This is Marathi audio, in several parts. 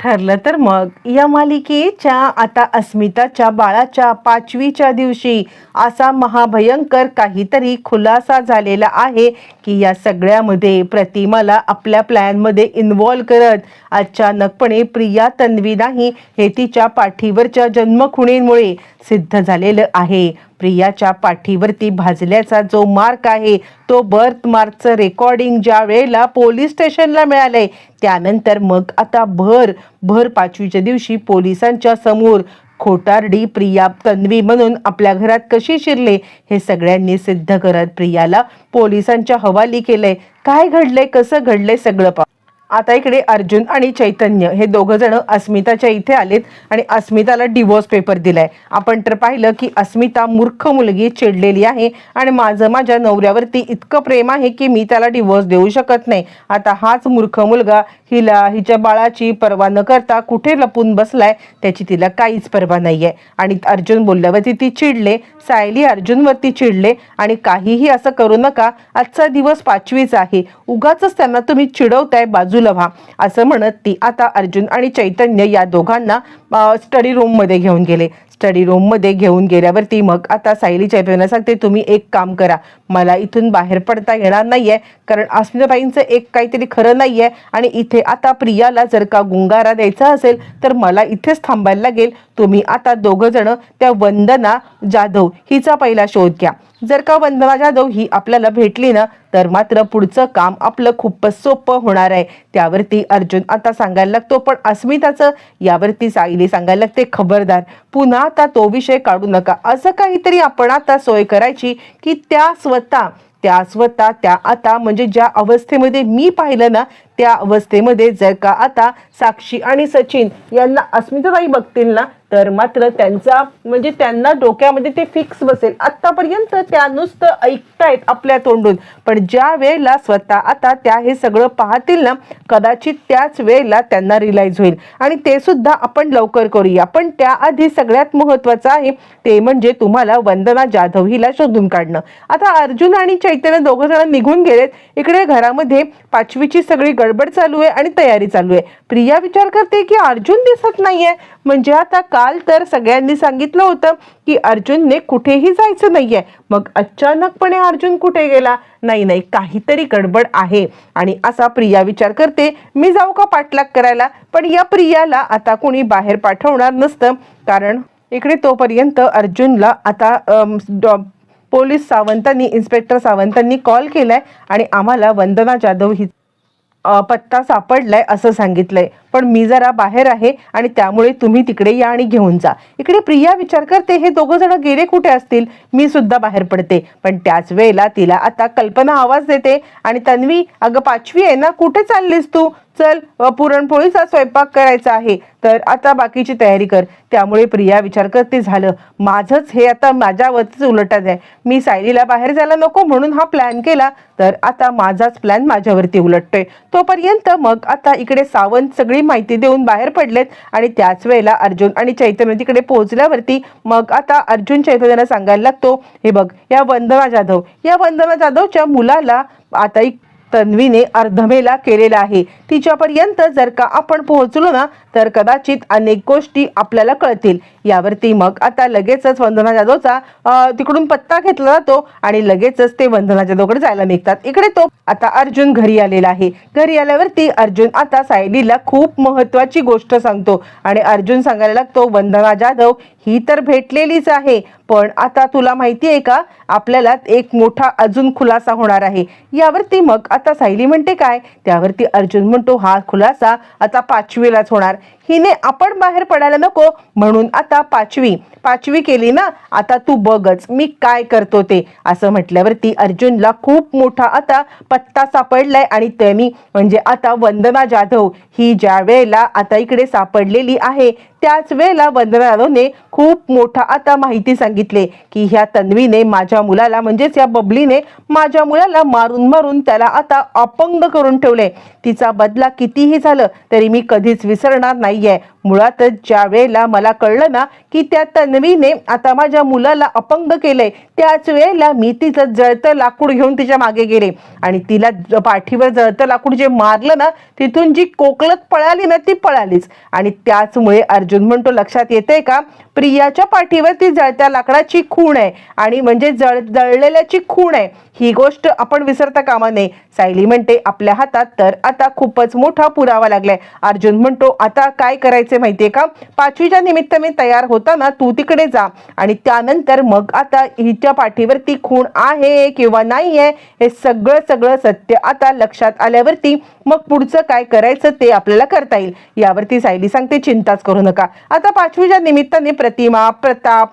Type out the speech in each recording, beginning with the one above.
ठरलं तर मग या मालिकेच्या आता अस्मिताच्या बाळाच्या 5वीच्या दिवशी असा महाभयंकर काहीतरी खुलासा झालेला आहे की या सगळ्यामध्ये प्रतिमाला आपल्या प्लॅनमध्ये इन्व्हॉल्व करत अचानकपणे प्रिया तन्वी नाही हे तिच्या पाठीवरच्या जन्मखुणेमुळे सिद्ध झालेलं आहे। प्रियाच्या पाठीवरती भाजल्याचा जो मार्क आहे तो बर्थ मार्कचं रेकॉर्डिंग ज्या वेळेला पोलीस स्टेशनला मिळालंय त्यानंतर मग आता भर 5वीच्या दिवशी पोलिसांच्या समोर खोटारडी प्रिया तन्वी म्हणून आपल्या घरात कशी शिरले हे सगळ्यांनी सिद्ध करत प्रियाला पोलिसांच्या हवाली केलंय। काय घडलंय कसं घडलंय सगळं आता इकडे अर्जुन आणि चैतन्य हे दोघं जण अस्मिताच्या इथे आलेत आणि अस्मिताला डिवोर्स पेपर दिलाय। आपण तर पाहिलं की अस्मिता मूर्ख मुलगी चिडलेली आहे आणि माझ्या नवऱ्यावरती इतकं प्रेम आहे की मी त्याला डिवोर्स देऊ शकत नाही। आता हाच मूर्ख मुलगा हिच्या बाळाची पर्वा न करता कुठे लपून बसलाय त्याची तिला काहीच पर्वा नाहीये। आणि अर्जुन बोलल्यावरती ती चिडले, सायली अर्जुनवरती चिडले आणि काहीही असं करू नका, आजचा दिवस 5वीचा आहे, उगाच त्यांना तुम्ही चिडवताय, बाजूला व्हा असं म्हणत ती आता अर्जुन आणि चैतन्य या दोघांना स्टडी रूम मध्ये घेऊन गेले। स्टडी रूम मध्ये घेऊन गेल्यावरती मग आता सायली चैतन्य सांगते तुम्ही एक काम करा, मला इथून बाहेर पडता येणार नाहीये कारण अस्मिताबाईंचं एक काहीतरी खरं नाहीये आणि इथे आता प्रियाला जर का गुंगारा द्यायचा असेल तर मला इथेच थांबायला लागेल। तुम्ही आता दोघं जण त्या वंदना जाधव हिचा पहिला शोध घ्या। जर का वंदना जाधव ही आपल्याला भेटली ना तर मात्र पुढचं काम आपलं खूपच सोपं होणार आहे। त्यावरती अर्जुन आता सांगायला लागतो पण अस्मिताचं यावरती सायली सांगायला लागते खबरदार पुन्हा आता तो विषय काढू नका, असं काहीतरी आपण आता सोय करायची की त्या आता म्हणजे ज्या अवस्थेमध्ये मी पाहिलं ना त्या अवस्थेमध्ये जर का आता साक्षी आणि सचिन यांना अस्मिताबाई बघतील ना तर मात्र त्यांना डोक्यामध्ये ते फिक्स बसेल। आतापर्यंत त्या नुसतं ऐकतायत आपल्या तोंडून, पण ज्या वेळेला स्वतः आता त्या हे सगळं पाहतील ना कदाचित त्याच वेळेला त्यांना रिअलाइज होईल आणि ते सुद्धा आपण लवकर करूया। पण त्याआधी सगळ्यात महत्त्वाचं आहे ते म्हणजे तुम्हाला वंदना जाधव हिला शोधून काढणं। आता अर्जुन आणि चैतन्य दोघं जण निघून गेलेत। इकडे घरामध्ये 5वीची सगळी गडबड चालू आहे आणि तयारी चालू आहे। प्रिया विचार करते की अर्जुन दिसत नाहीये, म्हणजे आता काल तर सगळ्यांनी सांगितलं होतं की अर्जुनने कुठेही जायचं नाहीये, मग अचानकपणे अर्जुन कुठे गेला? नाही काहीतरी गडबड आहे। आणि असा प्रिया विचार करते मी जाऊ का पाठलाग करायला, पण या प्रियाला आता कोणी बाहेर पाठवणार नसतं कारण इकडे तोपर्यंत अर्जुनला आता पोलीस सावंतांनी इन्स्पेक्टर सावंतांनी कॉल केलाय आणि आम्हाला वंदना जाधव ही पत्ता सापडलाय असं सांगितलंय, पण मी जरा बाहेर आहे आणि त्यामुळे तुम्ही तिकडे या आणि घेऊन जा। इकडे प्रिया विचार करते हे दोघं जण गेले कुठे असतील, मी सुद्धा बाहेर पडते। पण त्याच वेळेला तिला आता कल्पना आवाज देते आणि तन्वी अगं 5वी आहे ना, कुठे चाललीस तू, चल पुरणपोळीचा स्वयंपाक करायचा आहे तर आता बाकीची तयारी कर। त्यामुळे प्रिया विचार करते झालं माझंच हे आता माझ्यावरतीच उलटत आहे, मी सायलीला बाहेर जायला नको म्हणून हा प्लॅन केला तर आता माझाच प्लॅन माझ्यावरती उलटतोय। तोपर्यंत मग आता इकडे सावंत सगळी माहिती देऊन बाहेर पडलेत आणि त्याच वेळेला अर्जुन आणि चैतन्य तिकडे पोहोचल्यावरती मग आता अर्जुन चैतन्याला सांगायला लागतो हे बघ या वंदना जाधवच्या मुलाला आता तन्वीने अर्धमेला केलेला आहे, तिच्यापर्यंत जर का आपण पोहोचलो ना तर कदाचित अनेक गोष्टी आपल्याला कळतील। यावरती मग आता लगेचच वंदना जाधवचा तिकडून पत्ता घेतला जातो आणि लगेचच ते वंदना जाधवकडे जायला निघतात। इकडे तो आता अर्जुन घरी आलेला आहे। घरी आल्यावरती अर्जुन आता सायलीला खूप महत्त्वाची गोष्ट सांगतो आणि अर्जुन सांगायला लागतो वंदना जाधव ही तर भेटलेलीच आहे, पण आता तुला माहिती आहे का आपल्याला एक मोठा अजून खुलासा होणार आहे। यावरती मग आता सायली म्हणते काय, त्यावरती अर्जुन म्हणतो हा खुलासा आता 5वीलाच होणार, हिने आपण बाहेर पडायला नको म्हणून आता 5वी केली ना, आता तू बघच मी काय करतो ते असं म्हटल्यावरती अर्जुनला खूप मोठा आता पत्ता सापडलाय आणि त्यांनी म्हणजे आता वंदना जाधव ही ज्या वेळेला आता इकडे सापडलेली आहे त्याच वेळेला वंदना जाधवने खूप मोठा आता माहिती सांगितले की ह्या तन्वीने माझ्या मुलाला म्हणजेच या बबलीने माझ्या मुलाला मारून त्याला आता अपंग करून ठेवले। तिचा बदला कितीही झालं तरी मी कधीच विसरणार नाहीये. मुळातच ज्या वेळेला मला कळलं ना की त्या तन्वीने आता माझ्या मुलाला अपंग केलंय, त्याच वेळेला मी तिचं जळतं लाकूड घेऊन तिच्या मागे गेले आणि तिला पाठीवर जळतं लाकूड जे मारलं ना, तिथून जी कोकलत पळाली ना ती पळालीच. आणि त्याचमुळे अर्जुन म्हणतो, लक्षात येते का, प्रियाच्या पाठीवर ती जळत्या लाकडाची खूण आहे आणि म्हणजे जळलेल्याची खूण आहे. ही गोष्ट आपण विसरता कामा नये. सायली म्हणते, आपल्या हातात तर आता खूपच मोठा पुरावा लागलाय. अर्जुन म्हणतो, आता काय करायचे माहितीये का, 5वीच्या निमित्ताने तयार होताना तू तिकडे जा आणि त्यानंतर मग आता हिच्या पाठीवरती खूण आहे किंवा नाही आहे हे सगळं सत्य आता लक्षात आल्यावरती मग पुढचं काय करायचं ते आपल्याला करता येईल. यावरती सायली सांगते, चिंताच करू नका. आता 5वीच्या निमित्ताने प्रतिमा, प्रताप,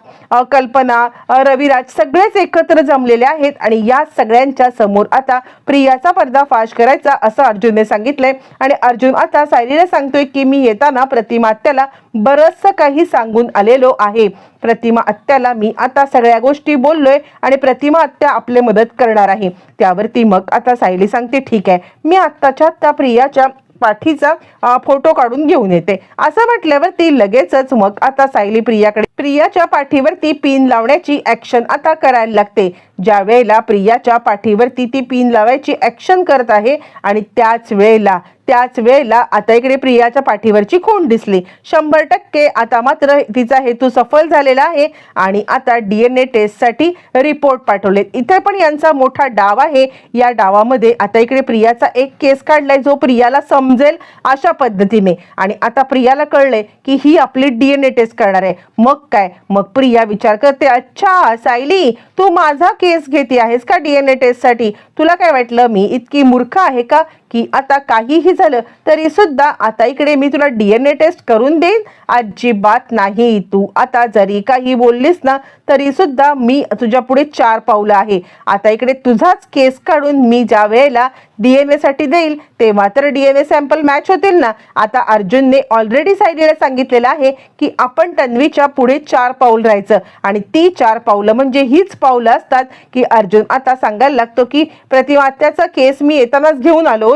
कल्पना, रविराज सगळेच एकत्र जमलेले आहेत आणि या सगळ्यांच्या समोर आता प्रियाचा पर्दाफाश करायचा असं अर्जुनने सांगितलंय. आणि अर्जुन आता सायलीला सांगतोय की मी येताना प्रतिमा आत्याला बरंचसं काही सांगून आलेलो आहे. प्रतिमा आत्याला मी आता सगळ्या गोष्टी बोललोय आणि प्रतिमा आत्या आपले मदत करणार आहे. त्यावरती मग आता सायली सांगते, ठीक आहे, मी आत्ताच्या आत्ता प्रियाच्या पाठीचा फोटो काढून घेऊन येते. असं म्हटल्यावर ती लगेचच मग आता सायली प्रियाच्या पाठीवरती पिन लावण्याची ऍक्शन आता करायला लागते. ज्या वेळेला प्रियाच्या पाठीवरती ती पिन लावायची ऍक्शन करत आहे आणि त्याच वेळेला आता इकडे प्रियाच्या पाठीवरची खूण दिसली. 100% आता मात्र तिचा हेतू सफल झालेला आहे आणि आता DNA टेस्टसाठी रिपोर्ट पाठवले. इथे पण यांचा मोठा डाव आहे. या डावामध्ये आता इकडे प्रियाचा एक केस काढलाय जो प्रियाला समजेल अशा पद्धतीने आणि आता प्रियाला कळलंय की ही आपली DNA टेस्ट करणार आहे. मग प्रिया विचार करते, अच्छा सायली, तू माझा केस घेते आहेस का DNA टेस्टसाठी? तुला काय वाटलं मी इतकी मूर्ख आहे का की आता काहीही झालं तरी सुद्धा आता इकडे मी तुला DNA टेस्ट करून देईन? अजिबात नाही. तू आता जरी काही बोललीस ना तरी सुद्धा मी तुझ्या पुढे 4 पावलं आहे. आता इकडे तुझाच केस काढून मी ज्या वेळेला DNA साठी देईल तेव्हा तर DNA सॅम्पल मॅच होतील ना. आता अर्जुनने ऑलरेडी सायलीला सांगितलेलं आहे की आपण तन्वीच्या पुढे 4 पाऊल राहायचं आणि ती 4 पावलं म्हणजे हीच पावलं असतात की अर्जुन आता सांगायला लागतो की प्रतिमा आत्याचा केस मी येतानाच घेऊन आलो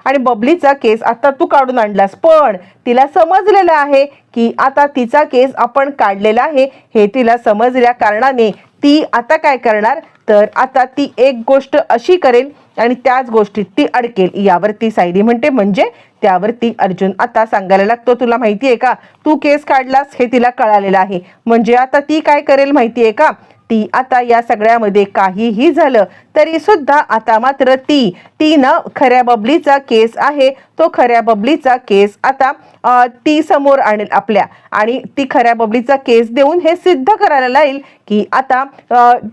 आणि बबलीचा केस आता तू काढून आणलास. पण तिला समजलेलं आहे की आता तिचा केस आपण काढलेला आहे हे तिला समजल्या कारणाने ती आता काय करणार तर आता ती एक गोष्ट अशी करेल आणि त्याच गोष्टीत ती अडकेल. यावरती सायली म्हणते, म्हणजे त्यावरती अर्जुन आता सांगायला लागतो, तुला माहितीये का, तू केस काढलास हे तिला कळालेलं आहे. म्हणजे आता ती काय करेल माहितीये का, ती आता या सगळ्यामध्ये काहीही झालं तरी सुद्धा आता मात्र ती ना खऱ्या बबलीचा केस आहे तो खऱ्या बबलीचा केस आता ती समोर आणेल आपल्या आणि ती खऱ्या बबलीचा केस देऊन हे सिद्ध करायला लागेल की आता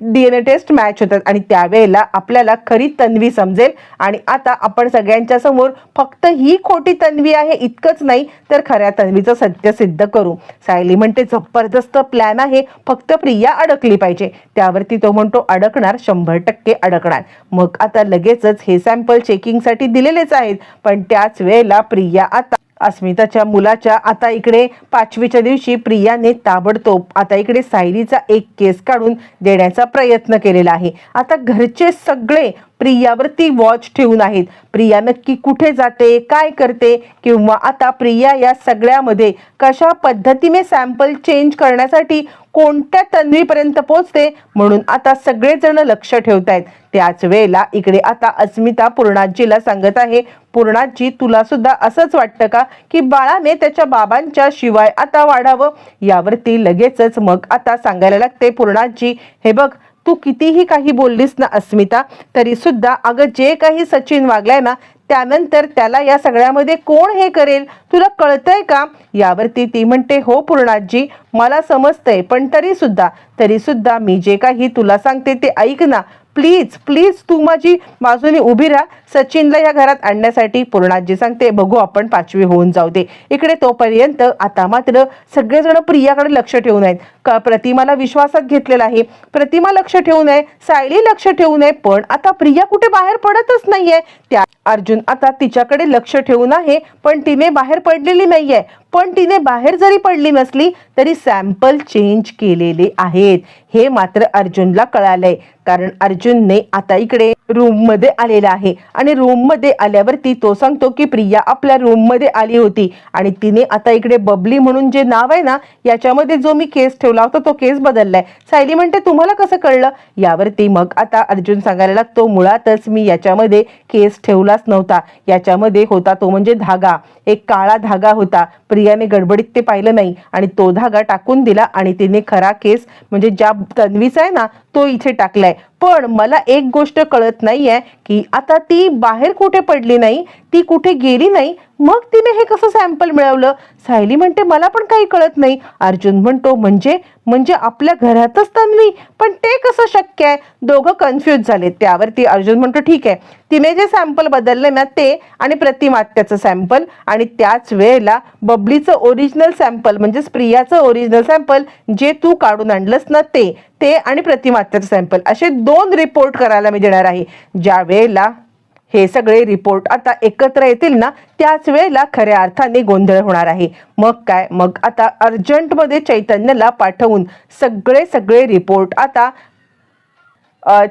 DNA टेस्ट मॅच होतात आणि त्यावेळेला आपल्याला खरी तन्वी समजेल आणि आता आपण सगळ्यांच्या समोर फक्त ही खोटी तन्वी आहे इतकंच नाही तर खऱ्या तन्वीचं सत्य सिद्ध करू. सायली म्हणते, जबरदस्त प्लॅन आहे, फक्त प्रिया अडकली पाहिजे. त्यावरती तो म्हणतो, अडकणार, 100% अडकणार. मग आता लगेचच हे सॅम्पल चेकिंगसाठी दिलेलेच आहेत पण त्याच वेळेला प्रिया आता अस्मिताच्या मुलाच्या आता इकडे 5वीच्या दिवशी प्रियाने ताबडतोब आता इकडे सायलीचा एक केस काढून देण्याचा प्रयत्न केलेला आहे. आता घरचे सगळे प्रियावरती वॉच ठेवून आहेत. प्रिया नक्की कुठे जाते, काय करते किंवा आता प्रिया या सगळ्यामध्ये कशा पद्धतीने सॅम्पल चेंज करण्यासाठी कोणत्या तन्वीपर्यंत पोहोचते म्हणून आता सगळेजण लक्ष ठेवत आहेत. त्याच वेळेला इकडे आता अस्मिता पूर्णाजीला सांगत आहे, पूर्णाजी, तुला सुद्धा असंच वाटतं का की बाळाने त्याच्या बाबांच्या शिवाय आता वाढावं? यावरती लगेचच मग आता सांगायला लागते, पूर्णाजी, हे बघ, तू कितीही काही बोललीस ना अस्मिता तरी सुद्धा अगं जे काही सचिन वागलाय ना त्यानंतर त्याला या सगळ्यामध्ये कोण हे करेल तुला कळतंय का? यावरती ती म्हणते, हो पूर्णाजी, मला समजतंय पण तरी सुद्धा मी जे काही तुला सांगते ते ऐक ना. प्लीज तू माझी बाजूने उभी राहा सचिनला या घरात आणण्यासाठी. पूर्णाजी सांगते, बघू आपण 5वी होऊन जाऊ दे. इकडे तोपर्यंत आता मात्र सगळेजण प्रियाकडे लक्ष ठेवून आहेत. प्रतिमाला विश्वासात घेतलेला आहे, प्रतिमा लक्ष ठेवून आहे, सायली लक्ष ठेवून आहे, पण आता प्रिया कुठे बाहेर पडतच नाहीये. त्या अर्जुन आता तिच्याकडे लक्ष ठेवून आहे पण तिने बाहेर पडलेली नाहीये. पण तिने बाहेर जरी पडली नसली तरी सॅम्पल चेंज केलेले आहेत हे मात्र अर्जुनला कळालंय. कारण अर्जुनने आता इकडे रूम मध्ये आलेला आहे आणि रूम मध्ये आल्यावरती तो सांगतो की प्रिया आपल्या रूम मध्ये आली होती आणि तिने आता इकडे बबली म्हणून जे नाव आहे ना याच्यामध्ये जो मी केस ठेवला होता तो केस बदललाय. सायली म्हणते तुम्हाला कसं कळलं? यावरती मग आता अर्जुन सांगायला लागतो मुळातच मी याच्यामध्ये केस ठेवलाच नव्हता, याच्यामध्ये होता तो म्हणजे धागा, एक काळा धागा होता. प्रियाने गडबडीत ते पाहिलं नाही आणि तो धागा टाकून दिला आणि तिने खरा केस म्हणजे ज्या तन्वीचा आहे ना तो इथे टाकलाय. पण मला एक गोष्ट कळत नाहीये की आता ती बाहेर कुठे पडली नाही, ती कुठे गेली नाही, मग तिने हे कसं सॅम्पल मिळवलं? सायली म्हणते मला पण काही कळत नाही. अर्जुन म्हणतो म्हणजे म्हणजे आपल्या घरातच तन्वी, पण ते कसं शक्य आहे? दोघं कन्फ्यूज झाले. त्यावरती अर्जुन म्हणतो ठीक आहे, तिने जे सॅम्पल बदलले ना ते आणि प्रतिमात्याचं सॅम्पल आणि त्याच वेळेला बबलीचं ओरिजिनल सॅम्पल म्हणजे प्रियाचं ओरिजिनल सॅम्पल जे तू काढून आणलंस ना ते आणि प्रतिमात्याचं सॅम्पल असे 2 रिपोर्ट करायला मी देणार आहे. ज्या वेळेला हे सगळे रिपोर्ट आता एकत्र येतील ना त्याच वेळेला खऱ्या अर्थाने गोंधळ होणार आहे. मग काय, मग आता अर्जंटमध्ये चैतन्यला पाठवून सगळे रिपोर्ट आता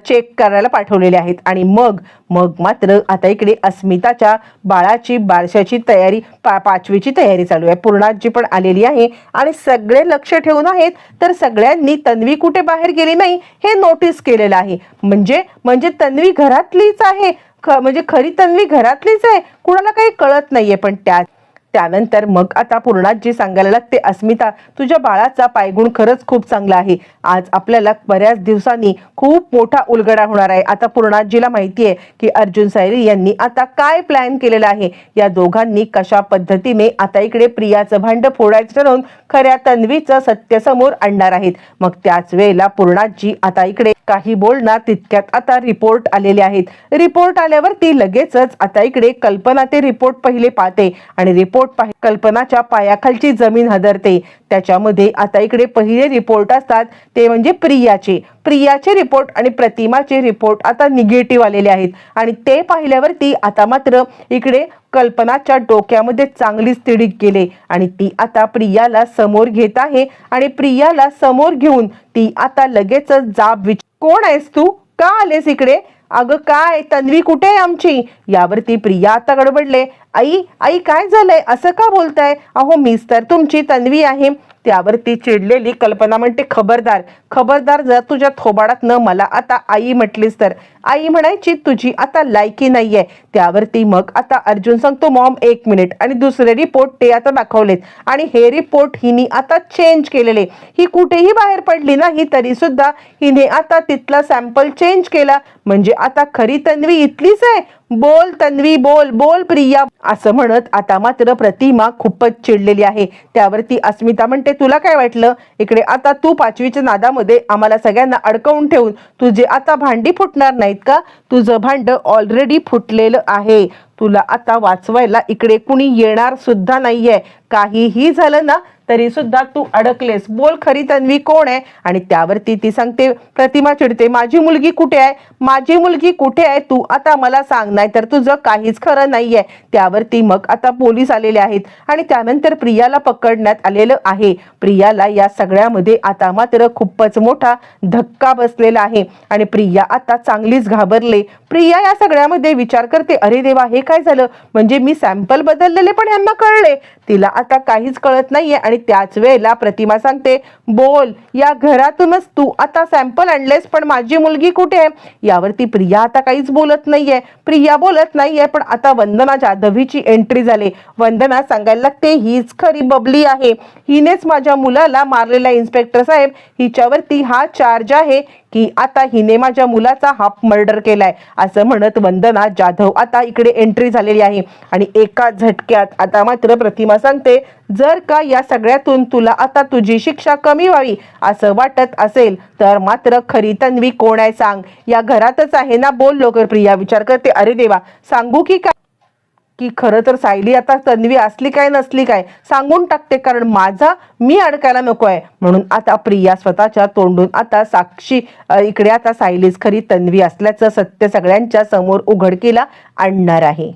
चेक करायला पाठवलेले आहेत. आणि मग मग मात्र आता इकडे अस्मिताच्या बाळाची बारशाची तयारी 5वीची तयारी चालू आहे. पूर्णाजी पण आलेली आहे आणि सगळे लक्ष ठेवून आहेत. तर सगळ्यांनी तन्वी कुठे बाहेर गेली नाही हे नोटीस केलेलं आहे. म्हणजे तन्वी घरातलीच आहे, म्हणजे खरी तन्वी घरातलीच आहे, कुणाला काही कळत नाहीये. पण त्यानंतर मग आता पूर्णाजी सांगायला लागते अस्मिता तुझ्या बाळाचा पायगुण खरंच खूप चांगला आहे. आज आपल्याला बऱ्याच दिवसांनी खूप मोठा उलगडा होणार आहे. आता पूर्णाजीला माहिती आहे की अर्जुन सायली यांनी आता काय प्लॅन केलेला आहे. या दोघांनी कशा पद्धतीने आता इकडे प्रियाचं भांड फोडायचं ठरवून खऱ्या तन्वीचं सत्य समोर आणणार आहेत. मग त्याच वेळेला पूर्णाजी आता इकडे काही बोलणार तितक्यात आता रिपोर्ट आलेले आहेत. रिपोर्ट आल्यावरती लगेचच आता इकडे कल्पना ते रिपोर्ट पहिले पाहते आणि रिपोर्ट कल्पनाच्या पायाखालची जमीन हदरते. त्याच्यामध्ये आता इकडे पहिले रिपोर्ट असतात ते म्हणजे प्रियाचे रिपोर्ट आणि प्रतिमाचे रिपोर्ट आता निगेटिव्ह आलेले आहेत. आणि ते पाहिल्यावरती आता मात्र इकडे कल्पनाच्या डोक्यामध्ये चांगलीच तिडीक गेले आणि ती आता प्रियाला समोर घेत आहे आणि प्रियाला समोर घेऊन ती आता लगेचच कोण आहेस तू, का आलेस इकडे, अगं काय तन्वी कुठे आहे आमची? यावरती प्रिया आता गडबडले. आई काय झालंय, असं का बोलताय? अहो मीच तर तुमची तन्वी आहे. त्यावरती चिडलेली कल्पना म्हणते खबरदार जर तुझ्या थोबाडात न मला आता आई म्हटलीस तर. आई म्हणायची तुझी आता लायकी नाहीये. त्यावरती मग आता अर्जुन सांगतो मॉम 1 मिनिट आणि दुसरे रिपोर्ट ते आता दाखवलेत आणि हे रिपोर्ट हिने आता चेंज केलेले. ही कुठेही बाहेर पडली नाही तरी सुद्धा हिने आता तिथला सॅम्पल चेंज केला. म्हणजे आता खरी तन्वी इथलीच आहे. बोल तन्वी बोल प्रिया, असं म्हणत आता मात्र प्रतिमा खूपच चिडलेली आहे. त्यावरती अस्मिता म्हणते तुला काय वाटलं, इकडे आता तू 5वीच्या नादामध्ये आम्हाला सगळ्यांना अडकवून ठेवून तुझे आता भांडी फुटणार नाहीत का? तुझं भांड ऑलरेडी फुटलेलं आहे. तुला आता वाचवायला इकडे कुणी येणार सुद्धा नाहीये. काहीही झालं ना तरी सुद्धा तू अडकलेस. बोल खरी तन्वी कोण आहे? आणि त्यावरती ती सांगते प्रतिमा चिडते माझी मुलगी कुठे आहे तू आता मला सांग, नाही तर तुझं काहीच खरं नाहीये. त्यावरती मग आता पोलीस आलेले आहेत आणि त्यानंतर प्रियाला पकडण्यात आलेलं आहे. प्रियाला या सगळ्यामध्ये आता मात्र खूपच मोठा धक्का बसलेला आहे आणि प्रिया आता चांगलीच घाबरले. प्रिया या सगळ्यामध्ये विचार करते अरे देवा हे काय झालं, म्हणजे मी सॅम्पल बदललेले पण यांना कळले. तिला आता काहीच कळत नाहीये आणि त्याच वेळेला प्रतिमा सांगते बोल या घरातूनच तू आता सॅम्पल आणलेस पण माझी मुलगी कुठे आहे? यावरती प्रिया आता काहीच बोलत नाहीये. पण आता वंदना जाधव हिची एंट्री झाली. वंदना सांगायला लागते हीच खरी बबली आहे, हिनेच माझ्या मुलाला मारलेला इन्स्पेक्टर साहेब. हिच्यावरती हा चार्ज आहे की आता हिने माझ्या मुलाचा हाफ मर्डर केलाय. असं म्हणत वंदना जाधव आता इकडे एंट्री झालेली आहे आणि एका झटक्यात आता मात्र प्रतिमा सांगते जर का या सगळ्यातून तुला आता तुझी शिक्षा कमी व्हावी असं वाटत असेल तर मात्र खरी तन्वी कोण आहे सांग. या घरातच आहे ना, बोल लवकर. प्रिया विचार करते अरे देवा सांगू की काय, की खरं तर सायली आता तन्वी असली काय नसली काय सांगून टाकते, कारण मी अडकायला नको आहे. म्हणून आता प्रिया स्वतःच्या तोंडून आता साक्षी इकडे आता सायलीच खरी तन्वी असल्याचं सत्य सगळ्यांच्या समोर उघडकीला आणणार आहे.